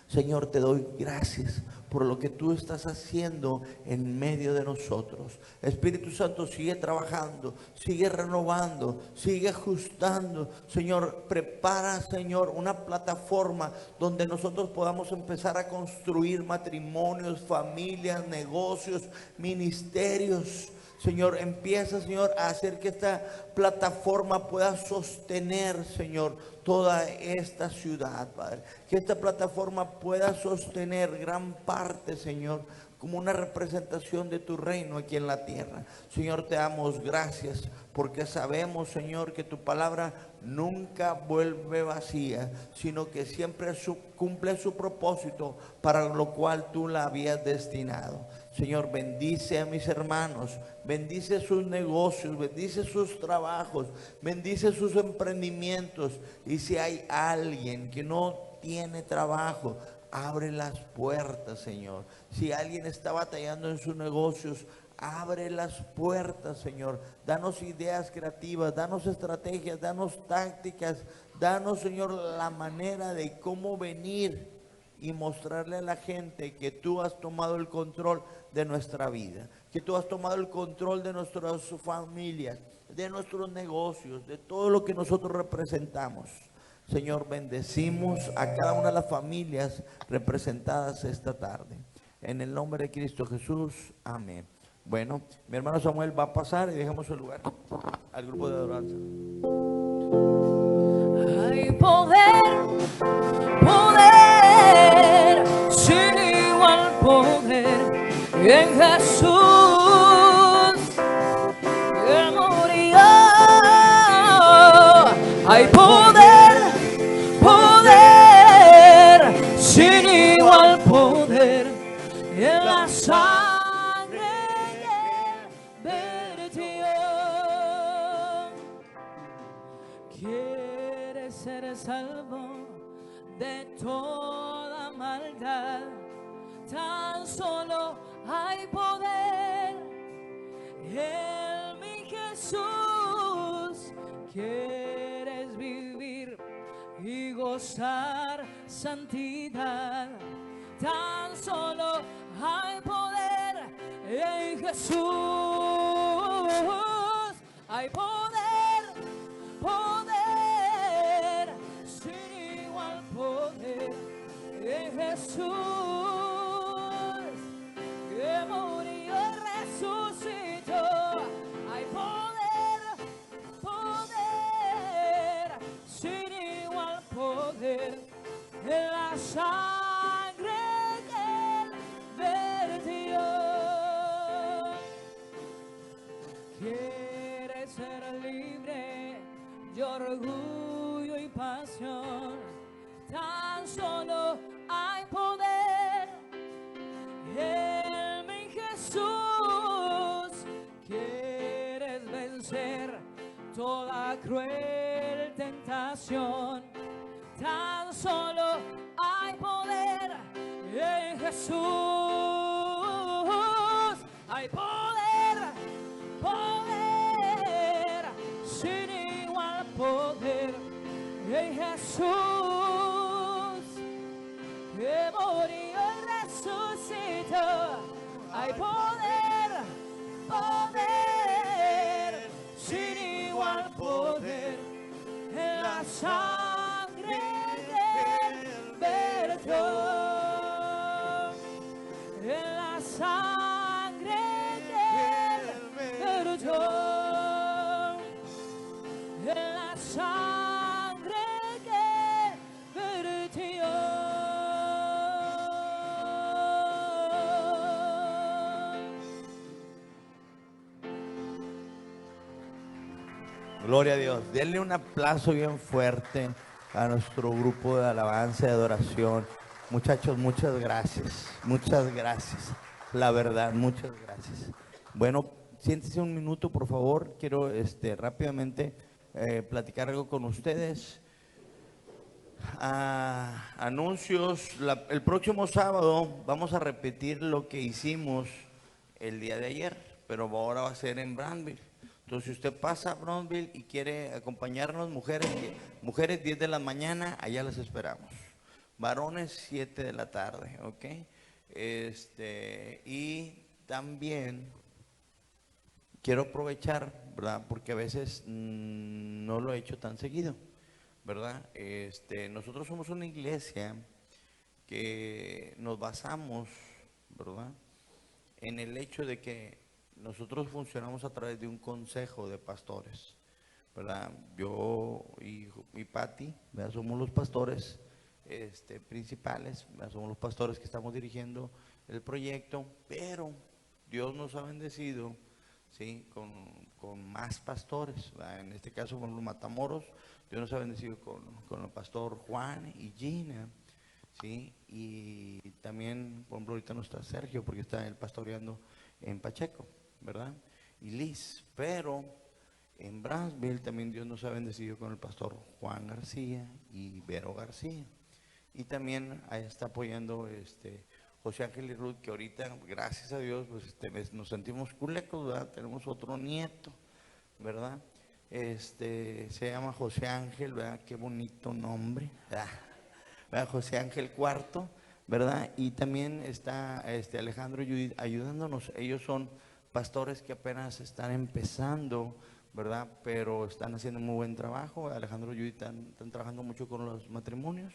Señor, te doy gracias por lo que tú estás haciendo en medio de nosotros. Espíritu Santo, sigue trabajando, sigue renovando, sigue ajustando. Señor, prepara, Señor, una plataforma donde nosotros podamos empezar a construir matrimonios, familias, negocios, ministerios. Señor, empieza, Señor, a hacer que esta plataforma pueda sostener, Señor, toda esta ciudad, Padre. Que esta plataforma pueda sostener gran parte, Señor, como una representación de tu reino aquí en la tierra. Señor, te damos gracias porque sabemos, Señor, que tu palabra nunca vuelve vacía, sino que siempre cumple su propósito para lo cual tú la habías destinado. Señor, bendice a mis hermanos, bendice sus negocios, bendice sus trabajos, bendice sus emprendimientos. Y si hay alguien que no tiene trabajo, abre las puertas, Señor. Si alguien está batallando en sus negocios, abre las puertas, Señor. Danos ideas creativas, danos estrategias, danos tácticas, danos, Señor, la manera de cómo venir y mostrarle a la gente que tú has tomado el control de nuestra vida, que tú has tomado el control de nuestras familias, de nuestros negocios, de todo lo que nosotros representamos. Señor, bendecimos a cada una de las familias representadas esta tarde. En el nombre de Cristo Jesús, amén. Bueno, mi hermano Samuel va a pasar y dejamos el lugar al grupo de adoranza. Hay poder, poder, sin igual poder en Jesús que murió. Hay poder, poder, sin igual poder en la sangre que vertió. ¿Quieres ser salvo de toda maldad? Tan solo hay poder en mi Jesús. ¿Quieres vivir y gozar santidad? Tan solo hay poder en Jesús. Hay poder, poder, sin igual poder en Jesús, que murió y resucitó. Hay poder, poder, sin igual poder en la sangre ser libre de orgullo y pasión. Tan solo hay poder en mi Jesús. Quieres vencer toda cruel tentación. Tan solo hay poder en Jesús. Hay poder, poder, sin igual poder en Jesús, que murió y resucitó. Hay poder, poder, sin igual poder en la sangre del vertió, en la sangre del vertió, en la sangre que vertió. Gloria a Dios. Denle un aplauso bien fuerte a nuestro grupo de alabanza y adoración. Muchachos, muchas gracias. Muchas gracias. La verdad, muchas gracias. Bueno, siéntese un minuto, por favor. Quiero rápidamente platicar algo con ustedes. Anuncios. El próximo sábado vamos a repetir lo que hicimos el día de ayer, pero ahora va a ser en Brandville. Entonces, si usted pasa a Brownsville y quiere acompañarnos, mujeres 10 de la mañana, allá las esperamos. Varones 7 de la tarde, ¿ok? Y también quiero aprovechar, ¿verdad? Porque a veces no lo he hecho tan seguido, ¿verdad? Nosotros somos una iglesia que nos basamos, ¿verdad?, en el hecho de que nosotros funcionamos a través de un consejo de pastores, ¿verdad? Yo y Patti, ¿verdad?, somos los pastores principales, ¿verdad?, somos los pastores que estamos dirigiendo el proyecto, pero Dios nos ha bendecido, ¿sí?, con más pastores, ¿verdad? En este caso con los Matamoros, Dios nos ha bendecido con el pastor Juan y Gina, ¿sí? Y también, por ejemplo, ahorita no está Sergio porque está él pastoreando en Pacheco, ¿verdad? Y Liz, pero en Brownsville también Dios nos ha bendecido con el pastor Juan García y Vero García. Y también ahí está apoyando José Ángel y Ruth, que ahorita, gracias a Dios, pues nos sentimos culecos, ¿verdad? Tenemos otro nieto, ¿verdad? Se llama José Ángel, ¿verdad? Qué bonito nombre, ¿verdad? José Ángel Cuarto, ¿verdad? Y también está Alejandro y Judith ayudándonos. Ellos son pastores que apenas están empezando, ¿verdad? Pero están haciendo muy buen trabajo. Alejandro y Judith están trabajando mucho con los matrimonios,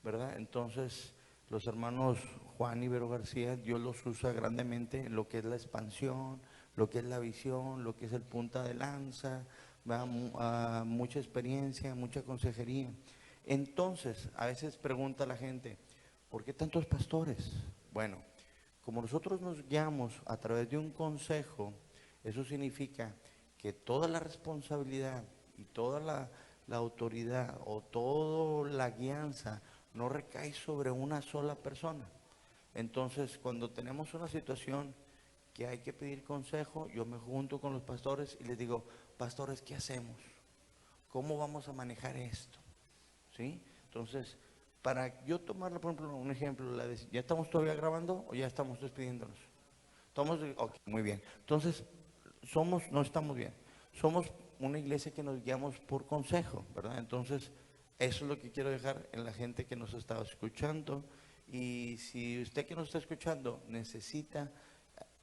¿verdad? Entonces, los hermanos Juan y Vero García, Dios los usa grandemente en lo que es la expansión, lo que es la visión, lo que es el punta de lanza, ¿verdad? Mucha experiencia, mucha consejería. Entonces, a veces pregunta la gente, ¿por qué tantos pastores? Bueno, como nosotros nos guiamos a través de un consejo, eso significa que toda la responsabilidad y toda la autoridad o toda la guianza no recae sobre una sola persona. Entonces, cuando tenemos una situación que hay que pedir consejo, yo me junto con los pastores y les digo, pastores, ¿qué hacemos? ¿Cómo vamos a manejar esto? ¿Sí? Entonces, para yo tomar, por ejemplo, un ejemplo, ¿ya estamos todavía grabando o ya estamos despidiéndonos? Ok, muy bien. Entonces, no estamos bien. Somos una iglesia que nos guiamos por consejo, ¿verdad? Entonces, eso es lo que quiero dejar en la gente que nos está escuchando. Y si usted que nos está escuchando necesita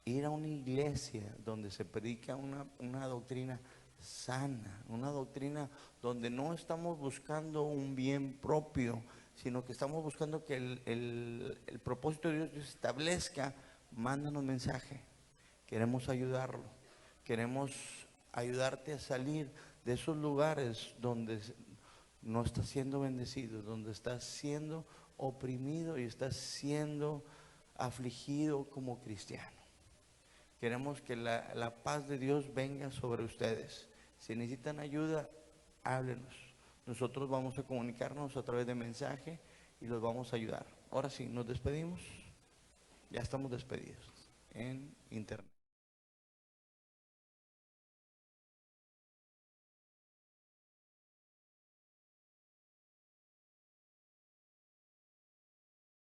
ir a una iglesia donde se predica una doctrina sana, una doctrina donde no estamos buscando un bien propio, sino que estamos buscando que el propósito de Dios se establezca, mándanos mensaje. Queremos ayudarlo, queremos ayudarte a salir de esos lugares donde no estás siendo bendecido, donde estás siendo oprimido y estás siendo afligido como cristiano. Queremos que la paz de Dios venga sobre ustedes. Si necesitan ayuda, háblenos. Nosotros vamos a comunicarnos a través de mensaje y los vamos a ayudar. Ahora sí, nos despedimos. Ya estamos despedidos en internet.